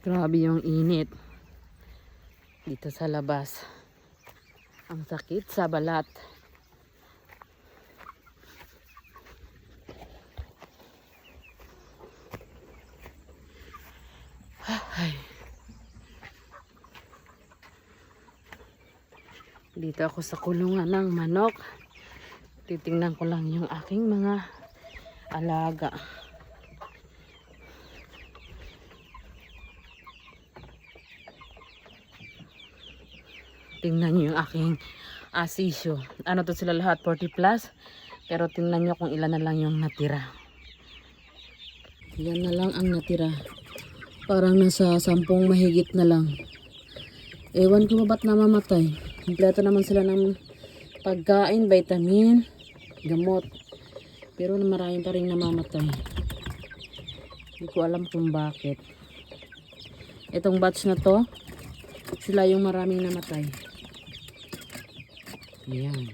Grabe yung init dito sa labas. Ang sakit sa balat. Ay. Dito ako sa kulungan ng manok. Titingnan ko lang yung aking mga alaga. Tingnan nyo yung aking asisyo. Ano to sila lahat? 40 plus. Pero tingnan nyo kung ilan na lang yung natira. Yan na lang ang natira. Parang nasa 10 mahigit na lang. Ewan ko ba ba't namamatay. Kompleto naman sila ng pagkain, vitamin, gamot. Pero marami pa rin namamatay. Hindi ko alam kung bakit. Itong batch na to, sila yung maraming namatay. Ayan.